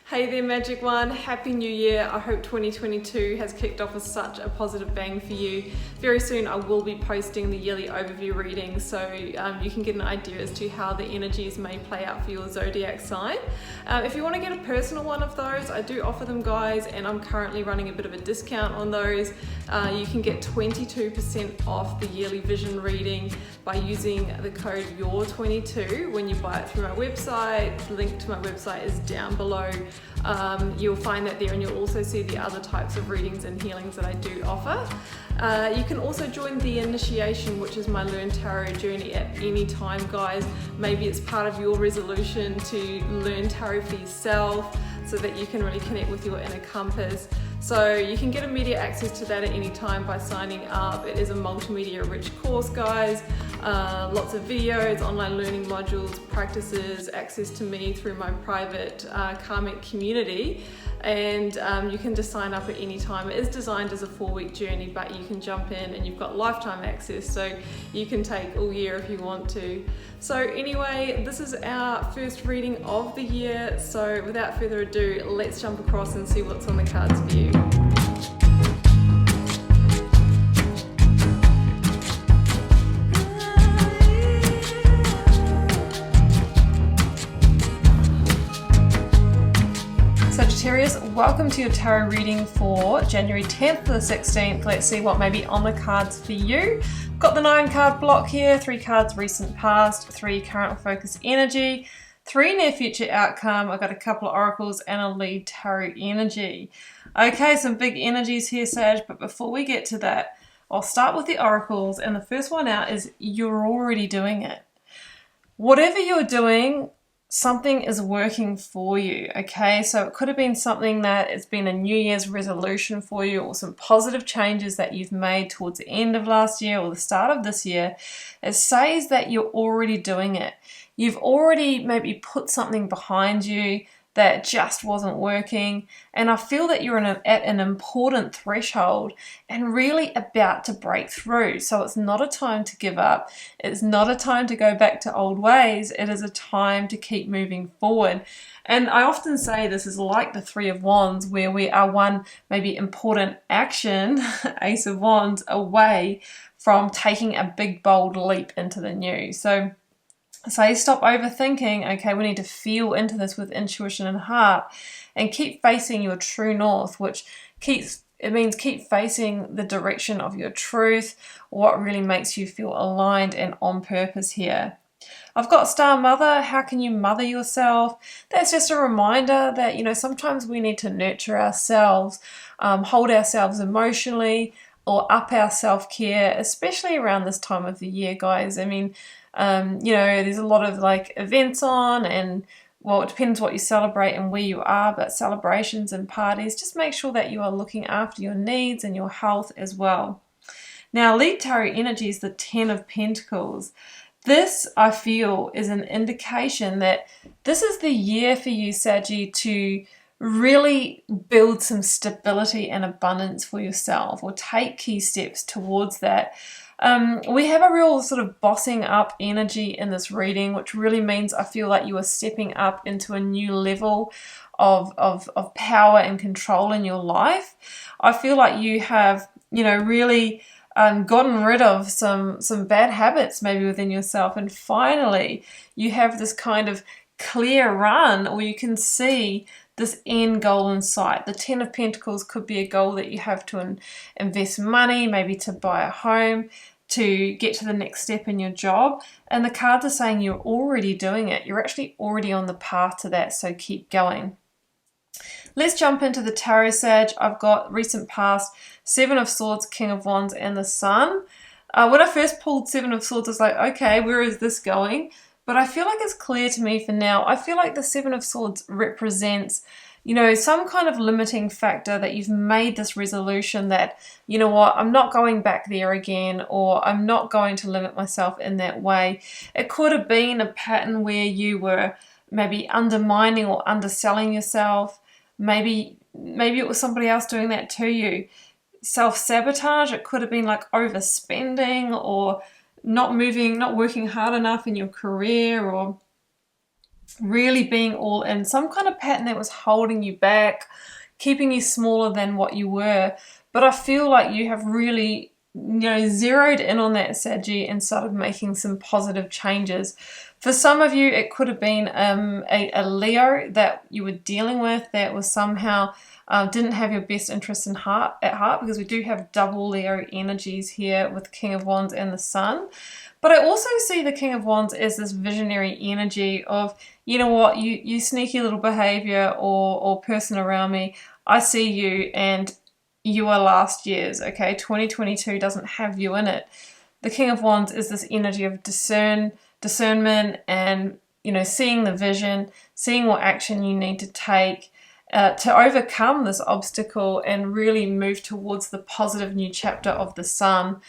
Hey there, Magic One. Happy New Year. I hope 2022 has kicked off with such a positive bang for you. Very soon I will be posting the yearly overview reading so you can get an idea as to how the energies may play out for your Zodiac sign. If you want to get a personal one of those, I do offer them, guys, and I'm currently running a bit of a discount on those. You can get 22% off the yearly vision reading by using the code YOUR22 when you buy it through my website. The link to my website is down below. You'll find that there, and you'll also see the other types of readings and healings that I do offer. You can also join the initiation, which is my Learn Tarot journey, at any time, guys. Maybe it's part of your resolution to learn tarot for yourself so that you can really connect with your inner compass. So you can get immediate access to that at any time by signing up. It is a multimedia rich course, guys. Lots of videos, online learning modules, practices, access to me through my private karmic community, and you can just sign up at any time. It is designed as a 4-week journey, but you can jump in and you've got lifetime access, so you can take all year if you want to. So anyway, this is our first reading of the year, so without further ado, let's jump across and see what's on the cards for you. Sagittarius, welcome to your tarot reading for January 10th to the 16th. Let's see what may be on the cards for you. Got the 9 card block here, 3 cards recent past, 3 current focus energy, 3 near future outcome. I've got a couple of oracles and a lead tarot energy. Okay, some big energies here, Sag, but before we get to that, I'll start with the oracles, and the first one out is you're already doing it. Whatever you're doing, something is working for you, okay? So it could have been something that it's been a New Year's resolution for you, or some positive changes that you've made towards the end of last year or the start of this year. It says that you're already doing it. You've already maybe put something behind you that just wasn't working, and I feel that you're at an important threshold and really about to break through. So it's not a time to give up. It's not a time to go back to old ways. It is a time to keep moving forward. And I often say this is like the 3 of Wands, where we are one maybe important action, Ace of Wands, away from taking a big bold leap into the new. So stop overthinking. Okay, we need to feel into this with intuition and heart, and keep facing your true north, which means keep facing the direction of your truth, what really makes you feel aligned and on purpose here. I've got Star Mother. How can you mother yourself? That's just a reminder that, you know, sometimes we need to nurture ourselves, hold ourselves emotionally, or up our self-care, especially around this time of the year, guys. I mean, you know, there's a lot of like events on, and well, it depends what you celebrate and where you are, but celebrations and parties, just make sure that you are looking after your needs and your health as well. Now, lead tarot energy is the 10 of Pentacles. This, I feel, is an indication that this is the year for you, Saggy, to really build some stability and abundance for yourself, or take key steps towards that. We have a real sort of bossing up energy in this reading, which really means I feel like you are stepping up into a new level of power and control in your life. I feel like you have, you know, really gotten rid of some bad habits maybe within yourself, and finally you have this kind of clear run, or you can see this end goal in sight. The 10 of Pentacles could be a goal that you have to invest money, maybe to buy a home, to get to the next step in your job. And the cards are saying you're already doing it. You're actually already on the path to that, so keep going. Let's jump into the tarot, Sag. I've got recent past, 7 of Swords, King of Wands, and the Sun. When I first pulled 7 of Swords, I was like, okay, where is this going? But I feel like it's clear to me for now. I feel like the 7 of Swords represents, you know, some kind of limiting factor, that you've made this resolution that, you know what, I'm not going back there again, or I'm not going to limit myself in that way. It could have been a pattern where you were maybe undermining or underselling yourself. Maybe it was somebody else doing that to you. Self-sabotage, it could have been like overspending, or not working hard enough in your career, or really being all in, some kind of pattern that was holding you back, keeping you smaller than what you were. But I feel like you have really, zeroed in on that, Saggy, and started making some positive changes. For some of you, it could have been a Leo that you were dealing with that was somehow didn't have your best interests at heart, because we do have double Leo energies here with King of Wands and the Sun. But I also see the King of Wands as this visionary energy of, you know what, you sneaky little behavior or person around me, I see you and you are last year's, okay? 2022 doesn't have you in it. The King of Wands is this energy of discernment and, seeing the vision, seeing what action you need to take to overcome this obstacle and really move towards the positive new chapter of the Sun.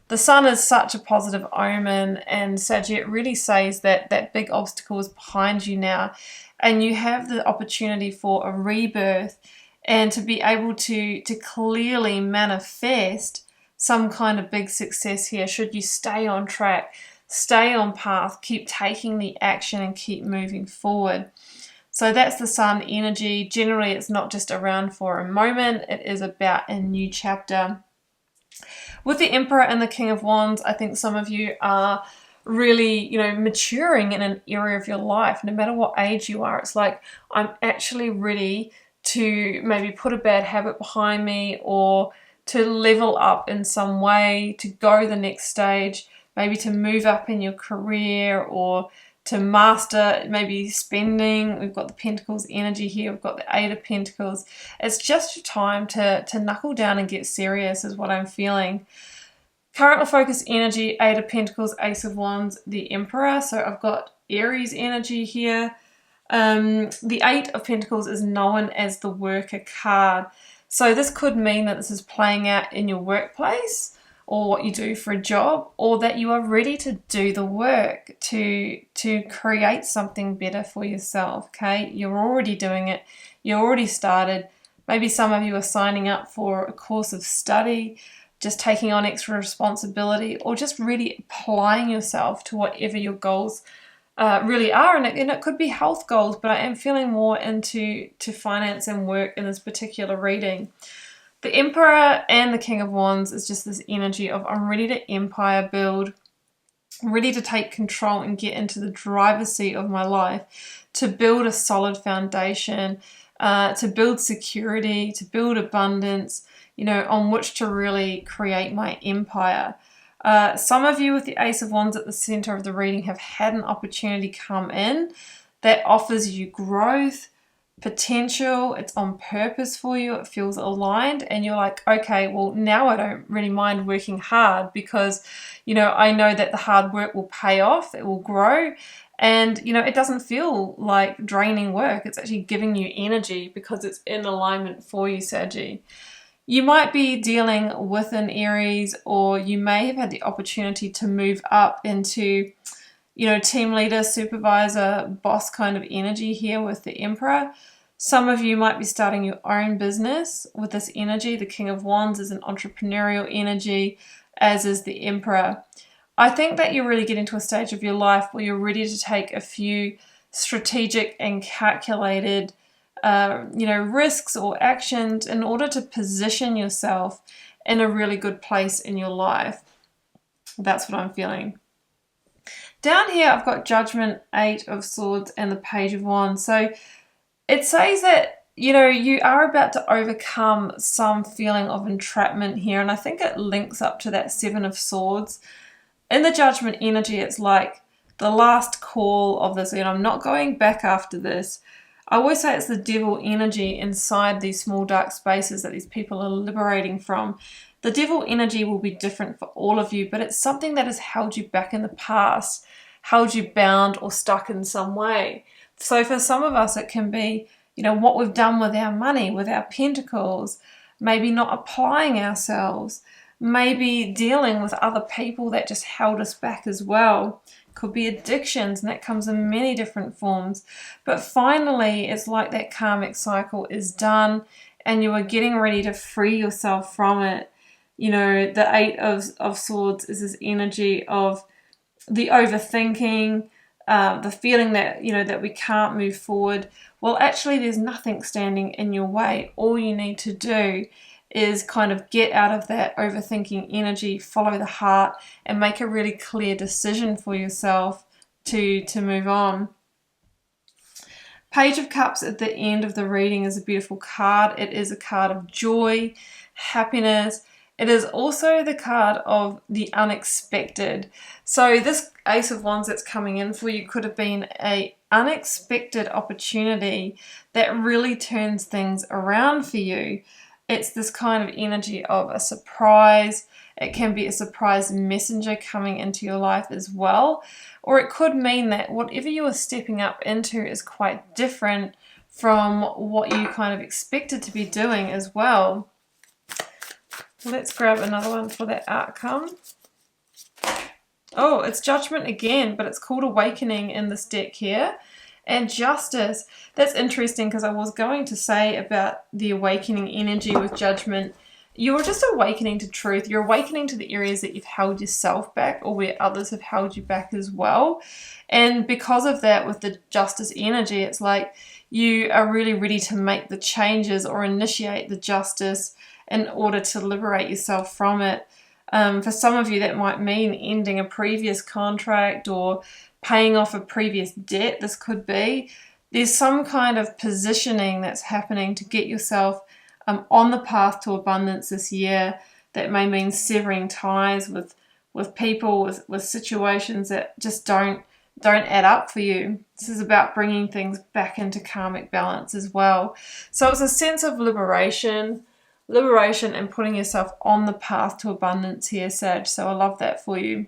The Sun is such a positive omen, and Sagittarius, it really says that that big obstacle is behind you now, and you have the opportunity for a rebirth and to be able to clearly manifest some kind of big success here should you stay on track, stay on path, keep taking the action and keep moving forward. So that's the Sun energy. Generally, it's not just around for a moment, it is about a new chapter. With the Emperor and the King of Wands, I think some of you are really, maturing in an area of your life. No matter what age you are, it's like, I'm actually ready to maybe put a bad habit behind me, or to level up in some way, to go the next stage, maybe to move up in your career, or to master maybe spending. We've got the Pentacles energy here, we've got the Eight of Pentacles. It's just your time to knuckle down and get serious is what I'm feeling. Current focus energy, Eight of Pentacles, Ace of Wands, the Emperor. So I've got Aries energy here. The Eight of Pentacles is known as the worker card. So this could mean that this is playing out in your workplace, or what you do for a job, or that you are ready to do the work to create something better for yourself, okay? You're already doing it. You already started. Maybe some of you are signing up for a course of study, just taking on extra responsibility, or just really applying yourself to whatever your goals really are. And it could be health goals, but I am feeling more into finance and work in this particular reading. The Emperor and the King of Wands is just this energy of, I'm ready to empire build, I'm ready to take control and get into the driver's seat of my life, to build a solid foundation, to build security, to build abundance, on which to really create my empire. Some of you with the Ace of Wands at the center of the reading have had an opportunity come in that offers you growth, potential, it's on purpose for you, it feels aligned, and you're like, okay, well, now I don't really mind working hard because, I know that the hard work will pay off, it will grow, and, it doesn't feel like draining work. It's actually giving you energy because it's in alignment for you, Saggy. You might be dealing with an Aries, or you may have had the opportunity to move up into, team leader, supervisor, boss kind of energy here with the Emperor. Some of you might be starting your own business with this energy. The King of Wands is an entrepreneurial energy, as is the Emperor. I think that you're really getting to a stage of your life where you're ready to take a few strategic and calculated risks or actions in order to position yourself in a really good place in your life. That's what I'm feeling. Down here, I've got Judgment, Eight of Swords, and the Page of Wands. So it says that, you are about to overcome some feeling of entrapment here. And I think it links up to that Seven of Swords. In the Judgment energy, it's like the last call of this, I'm not going back after this. I always say it's the devil energy inside these small dark spaces that these people are liberating from. The devil energy will be different for all of you, but it's something that has held you back in the past, held you bound or stuck in some way. So for some of us, it can be, what we've done with our money, with our pentacles, maybe not applying ourselves, maybe dealing with other people that just held us back as well. Could be addictions, and that comes in many different forms. But finally, it's like that karmic cycle is done and you are getting ready to free yourself from it. The Eight of Swords is this energy of the overthinking, the feeling that, you know, that we can't move forward. Well, actually, there's nothing standing in your way. All you need to do is kind of get out of that overthinking energy, follow the heart, and make a really clear decision for yourself to move on. Page of Cups at the end of the reading is a beautiful card. It is a card of joy, happiness. It is also the card of the unexpected. So this Ace of Wands that's coming in for you could have been an unexpected opportunity that really turns things around for you. It's this kind of energy of a surprise. It can be a surprise messenger coming into your life as well. Or it could mean that whatever you are stepping up into is quite different from what you kind of expected to be doing as well. Let's grab another one for that outcome. Oh, it's Judgment again, but it's called Awakening in this deck here. And Justice. That's interesting because I was going to say about the awakening energy with Judgment. You're just awakening to truth. You're awakening to the areas that you've held yourself back or where others have held you back as well. And because of that, with the Justice energy, it's like you are really ready to make the changes or initiate the justice in order to liberate yourself from it. For some of you, that might mean ending a previous contract or paying off a previous debt. This could be. There's some kind of positioning that's happening to get yourself on the path to abundance this year. That may mean severing ties with people, with situations that just don't add up for you. This is about bringing things back into karmic balance as well. So it's a sense of liberation and putting yourself on the path to abundance here, Sag. So I love that for you.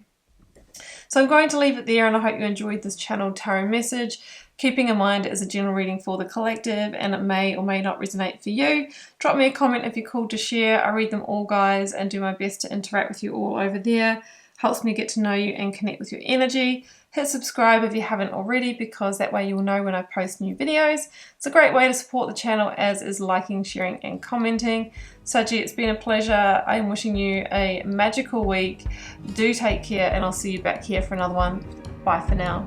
So I'm going to leave it there, and I hope you enjoyed this channeled tarot message. Keeping in mind it is a general reading for the collective, and it may or may not resonate for you. Drop me a comment if you're called to share. I read them all, guys, and do my best to interact with you all over there. Helps me get to know you and connect with your energy. Hit subscribe if you haven't already, because that way you'll know when I post new videos. It's a great way to support the channel, as is liking, sharing, and commenting. Saji, it's been a pleasure. I'm wishing you a magical week. Do take care, and I'll see you back here for another one. Bye for now.